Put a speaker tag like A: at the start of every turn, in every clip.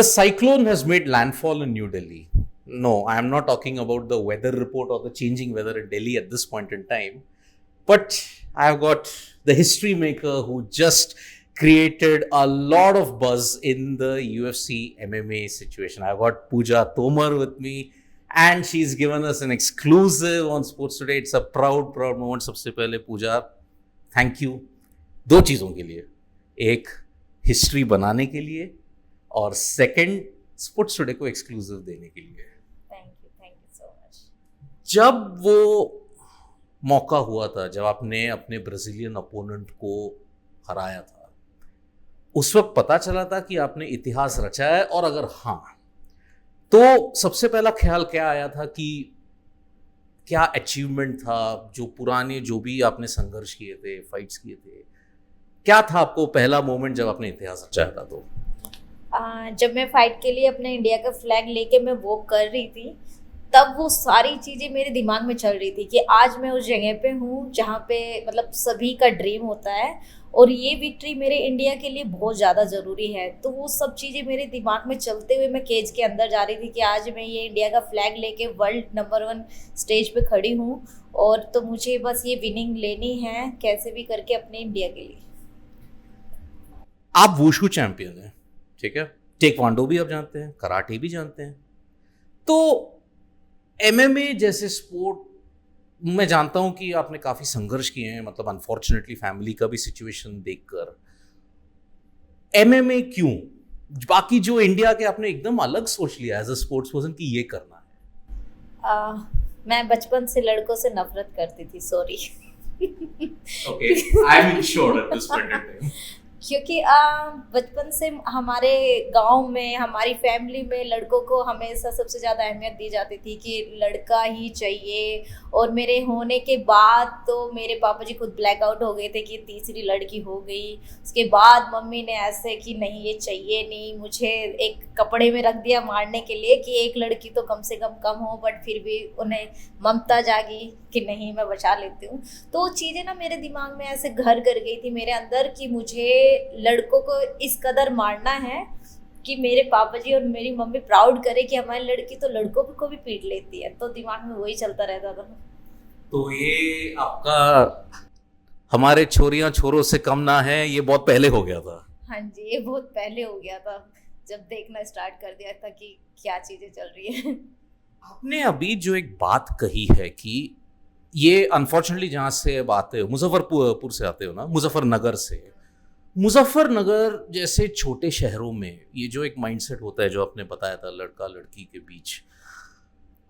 A: The cyclone has made landfall in New Delhi. No, I am not talking about the weather report or the changing weather in Delhi at this point in time. But I have got the history maker who just created a lot of buzz in the UFC MMA situation. I've got Pooja Tomar with me, and she's given us an exclusive on Sports Today. It's a proud moment. सबसे पहले पूजा, thank you दो चीज़ों के लिए, एक history बनाने के लिए और सेकंड स्पोर्ट्स टुडे को एक्सक्लूसिव देने के लिए।
B: Thank you so much.
A: जब वो मौका हुआ था, जब आपने अपने ब्राजीलियन अपोनेंट को हराया था, उस वक्त पता चला था कि आपने इतिहास रचा है? और अगर हाँ, तो सबसे पहला ख्याल क्या आया था कि क्या अचीवमेंट था? जो पुराने जो भी आपने संघर्ष किए थे, फाइट्स किए थे, क्या था आपको पहला मोमेंट जब आपने इतिहास रचाया था? तो
B: जब मैं फाइट के लिए अपने इंडिया का फ्लैग लेके मैं वॉक कर रही थी, तब वो सारी चीज़ें मेरे दिमाग में चल रही थी कि आज मैं उस जगह पे हूँ जहाँ पे मतलब सभी का ड्रीम होता है और ये विक्ट्री मेरे इंडिया के लिए बहुत ज़्यादा ज़रूरी है। तो वो सब चीज़ें मेरे दिमाग में चलते हुए मैं केज के अंदर जा रही थी कि आज मैं ये इंडिया का फ्लैग लेके वर्ल्ड नंबर 1 स्टेज पे खड़ी हूँ और तो मुझे बस ये विनिंग लेनी है कैसे भी करके अपने इंडिया के लिए।
A: आप वुशु चैंपियन हैं, ठीक है, टेक्वांडो भी आप जानते हैं, कराटे भी जानते हैं, तो एमएमए जैसे स्पोर्ट मैं जानता हूं कि आपने काफ़ी संघर्ष किए हैं, मतलब अनफॉर्चुनेटली फैमिली का भी सिचुएशन देखकर। एमएमए क्यों? बाकी जो इंडिया के आपने एकदम अलग सोच लिया एज अ स्पोर्ट्स पर्सन कि ये करना है।
B: मैं बचपन से लड़कों से नफरत करती थी, sorry.
A: Okay, I am sure at this point in time.
B: क्योंकि बचपन से हमारे गांव में, हमारी फैमिली में लड़कों को हमेशा सबसे ज़्यादा अहमियत दी जाती थी कि लड़का ही चाहिए। और मेरे होने के बाद तो मेरे पापा जी खुद ब्लैकआउट हो गए थे कि तीसरी लड़की हो गई। उसके बाद मम्मी ने ऐसे कि नहीं ये चाहिए नहीं, मुझे एक कपड़े में रख दिया मारने के लिए कि एक लड़की तो कम से कम हो, बट फिर भी उन्हें ममता जागी कि नहीं मैं बचा लेती हूँ। तो चीज़ें ना मेरे दिमाग में ऐसे घर कर गई थी मेरे अंदर कि मुझे लड़कों को इस कदर मारना है कि मेरे पापा जी और मेरी मम्मी प्राउड करे कि हमारी लड़की तो लड़कों को भी पीट लेती है। तो दिमाग में वही चलता रहता था।
A: तो ये आपका हमारे छोरियां छोरों से कम ना है, ये बहुत पहले हो गया था।
B: हाँ जी, ये बहुत पहले हो गया था जब देखना स्टार्ट कर दिया था कि क्या चीज़ें चल रही है।
A: आपने अभी जो एक बात कही है कि ये अनफॉर्चुनेटली जहाँ से अब आते हो, मुजफ्फरपुर से आते हो ना, मुजफ्फरनगर से, मुजफ्फरनगर जैसे छोटे शहरों में ये जो एक माइंडसेट होता है जो आपने बताया था लड़का लड़की के बीच,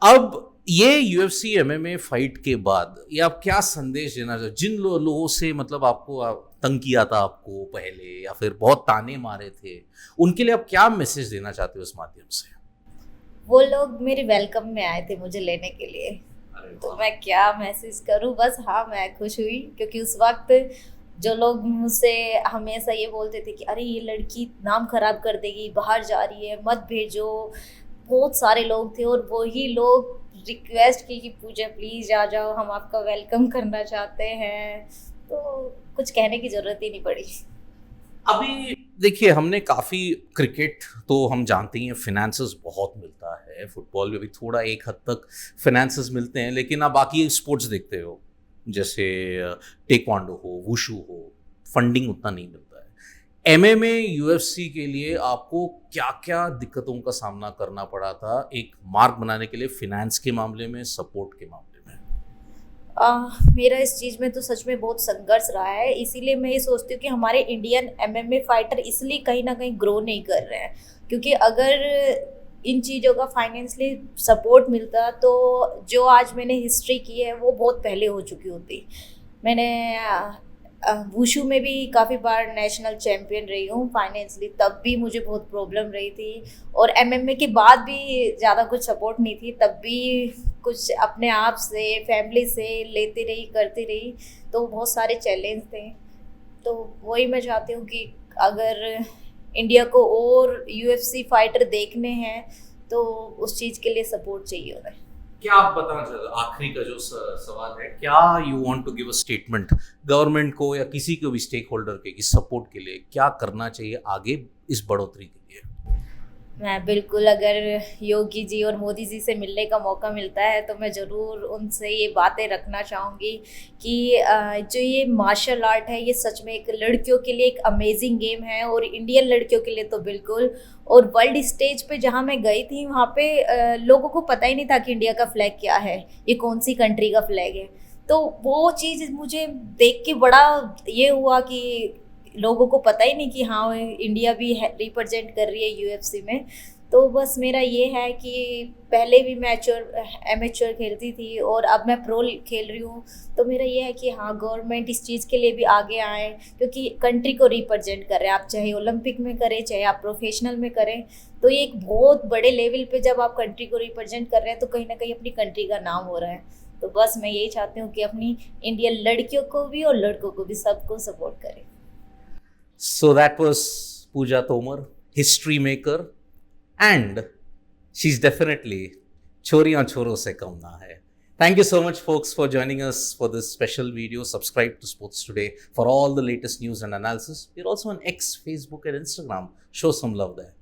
A: अब ये यूएफसी एमएमए फाइट के बाद ये आप क्या संदेश देना चाहते? जिन लोगों से मतलब आपको तंग किया था आपको पहले या फिर बहुत ताने मारे थे, उनके लिए आप क्या मैसेज देना चाहते हो इस माध्यम से?
B: वो लोग मेरे वेलकम में आए थे मुझे लेने के लिए, तो मैं क्या मैसेज करूं। बस हाँ, मैं खुश हुई क्योंकि उस वक्त जो लोग मुझसे हमेशा ये बोलते थे कि अरे ये लड़की नाम खराब कर देगी, बाहर जा रही है, मत भेजो, बहुत सारे लोग थे। और वही लोग रिक्वेस्ट की कि पूजा प्लीज़ आ जाओ, हम आपका वेलकम करना चाहते हैं। तो कुछ कहने की ज़रूरत ही नहीं पड़ी।
A: अभी देखिए, हमने काफ़ी क्रिकेट तो हम जानते ही हैं, फिनेंसेस बहुत मिलता है, फुटबॉल में भी थोड़ा एक हद तक फिनेंसेस मिलते हैं, लेकिन आप बाकी स्पोर्ट्स देखते हो जैसे टेक्वांडो हो, वुशु हो, फंडिंग उतना नहीं मिलता है। एमएमए यूएफसी के लिए आपको क्या क्या दिक्कतों का सामना करना पड़ा था एक मार्क बनाने के लिए, फिनेंस के मामले में, सपोर्ट के मामले में?
B: मेरा इस चीज़ में तो सच में बहुत संघर्ष रहा है। इसीलिए मैं ये सोचती हूँ कि हमारे इंडियन एमएमए फाइटर इसलिए कहीं ना कहीं ग्रो नहीं कर रहे हैं, क्योंकि अगर इन चीज़ों का फाइनेंशियली सपोर्ट मिलता तो जो आज मैंने हिस्ट्री की है वो बहुत पहले हो चुकी होती। मैंने वुशु में भी काफ़ी बार नेशनल चैम्पियन रही हूँ फाइनेंशियली, तब भी मुझे बहुत प्रॉब्लम रही थी। और एमएमए के बाद भी ज़्यादा कुछ सपोर्ट नहीं थी, तब भी कुछ अपने आप से, फैमिली से लेती रही, करती रही। तो बहुत सारे चैलेंज थे। तो वही मैं चाहती हूँ कि अगर इंडिया को और यूएफसी फाइटर देखने हैं तो उस चीज़ के लिए सपोर्ट चाहिए उन्हें।
A: क्या आप बताना चाहते हो, आखिरी का जो सवाल है, क्या you want to give a statement government को या किसी को भी स्टेक होल्डर के इस सपोर्ट के लिए क्या करना चाहिए आगे इस बढ़ोतरी के लिए?
B: मैं बिल्कुल, अगर योगी जी और मोदी जी से मिलने का मौका मिलता है तो मैं ज़रूर उनसे ये बातें रखना चाहूँगी कि जो ये मार्शल आर्ट है ये सच में एक लड़कियों के लिए एक अमेजिंग गेम है, और इंडियन लड़कियों के लिए तो बिल्कुल। और वर्ल्ड स्टेज पे जहाँ मैं गई थी वहाँ पे लोगों को पता ही नहीं था कि इंडिया का फ्लैग क्या है, ये कौन सी कंट्री का फ्लैग है। तो वो चीज़ मुझे देख के बड़ा ये हुआ कि लोगों को पता ही नहीं कि हाँ इंडिया भी रिप्रेजेंट कर रही है यूएफसी में। तो बस मेरा ये है कि पहले भी मैं एमेच्योर खेलती थी और अब मैं प्रो खेल रही हूँ, तो मेरा ये है कि हाँ गवर्नमेंट इस चीज़ के लिए भी आगे आए, क्योंकि कंट्री को रिप्रेजेंट कर रहे हैं, आप चाहे ओलंपिक में करें चाहे आप प्रोफेशनल में करें। तो ये एक बहुत बड़े लेवल पे जब आप कंट्री को रिप्रेजेंट कर रहे हैं तो कहीं ना कहीं अपनी कंट्री का नाम हो रहा है। तो बस मैं यही चाहती हूँ कि अपनी इंडियन लड़कियों को भी और लड़कों को भी सबको सपोर्ट करें।
A: So that was Pooja Tomar, history maker, and she's definitely choriyan choro se kam na hai. Thank you so much, folks, for joining us for this special video. Subscribe to Sports Today for all the latest news and analysis. We're also on X, Facebook, and Instagram. Show some love there.